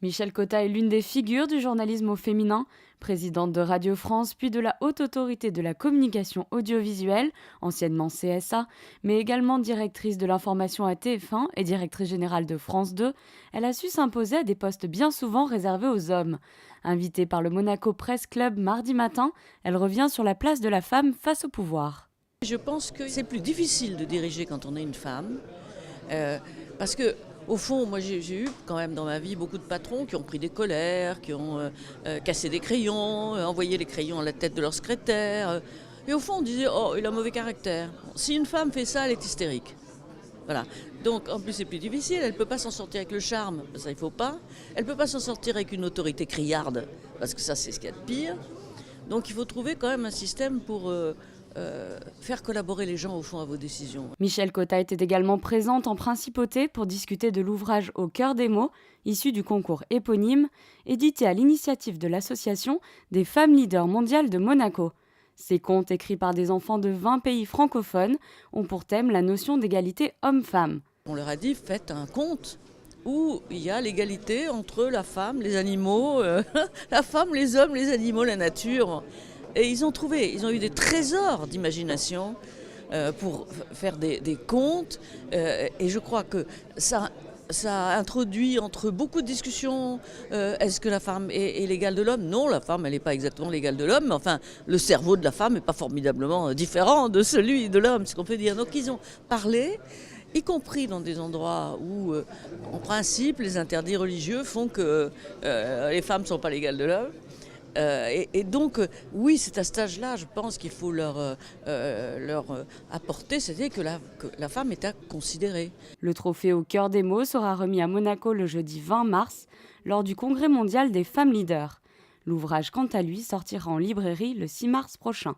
Michel Cotta est l'une des figures du journalisme au féminin, présidente de Radio France puis de la Haute Autorité de la Communication Audiovisuelle, anciennement CSA, mais également directrice de l'information à TF1 et directrice générale de France 2. Elle a su s'imposer à des postes bien souvent réservés aux hommes. Invitée par le Monaco Press Club mardi matin, elle revient sur la place de la femme face au pouvoir. Je pense que c'est plus difficile de diriger quand on est une femme, parce que au fond, moi j'ai eu quand même dans ma vie beaucoup de patrons qui ont pris des colères, qui ont cassé des crayons, envoyé les crayons à la tête de leur secrétaire. Et au fond, on disait, oh, il a mauvais caractère. Si une femme fait ça, elle est hystérique. Voilà. Donc en plus c'est plus difficile, elle ne peut pas s'en sortir avec le charme, ça il ne faut pas. Elle ne peut pas s'en sortir avec une autorité criarde, parce que ça c'est ce qu'il y a de pire. Donc il faut trouver quand même un système pour faire collaborer les gens au fond à vos décisions. Michel Cotta était également présente en principauté pour discuter de l'ouvrage Au cœur des mots, issu du concours éponyme, édité à l'initiative de l'association des femmes leaders mondiales de Monaco. Ces contes, écrits par des enfants de 20 pays francophones, ont pour thème la notion d'égalité homme-femme. On leur a dit, faites un conte où il y a l'égalité entre la femme, les animaux, la femme, les hommes, les animaux, la nature. Et ils ont eu des trésors d'imagination pour faire des contes. Et je crois que ça a introduit entre beaucoup de discussions, est-ce que la femme est l'égale de l'homme? Non, la femme, elle n'est pas exactement l'égale de l'homme, mais enfin, le cerveau de la femme n'est pas formidablement différent de celui de l'homme, c'est ce qu'on peut dire. Donc ils ont parlé, y compris dans des endroits où, en principe, les interdits religieux font que les femmes ne sont pas l'égale de l'homme. Et donc, oui, c'est à cet âge-là, je pense qu'il faut leur apporter, c'est-à-dire que la femme est à considérer. Le trophée Au cœur des mots sera remis à Monaco le jeudi 20 mars, lors du Congrès mondial des femmes leaders. L'ouvrage, quant à lui, sortira en librairie le 6 mars prochain.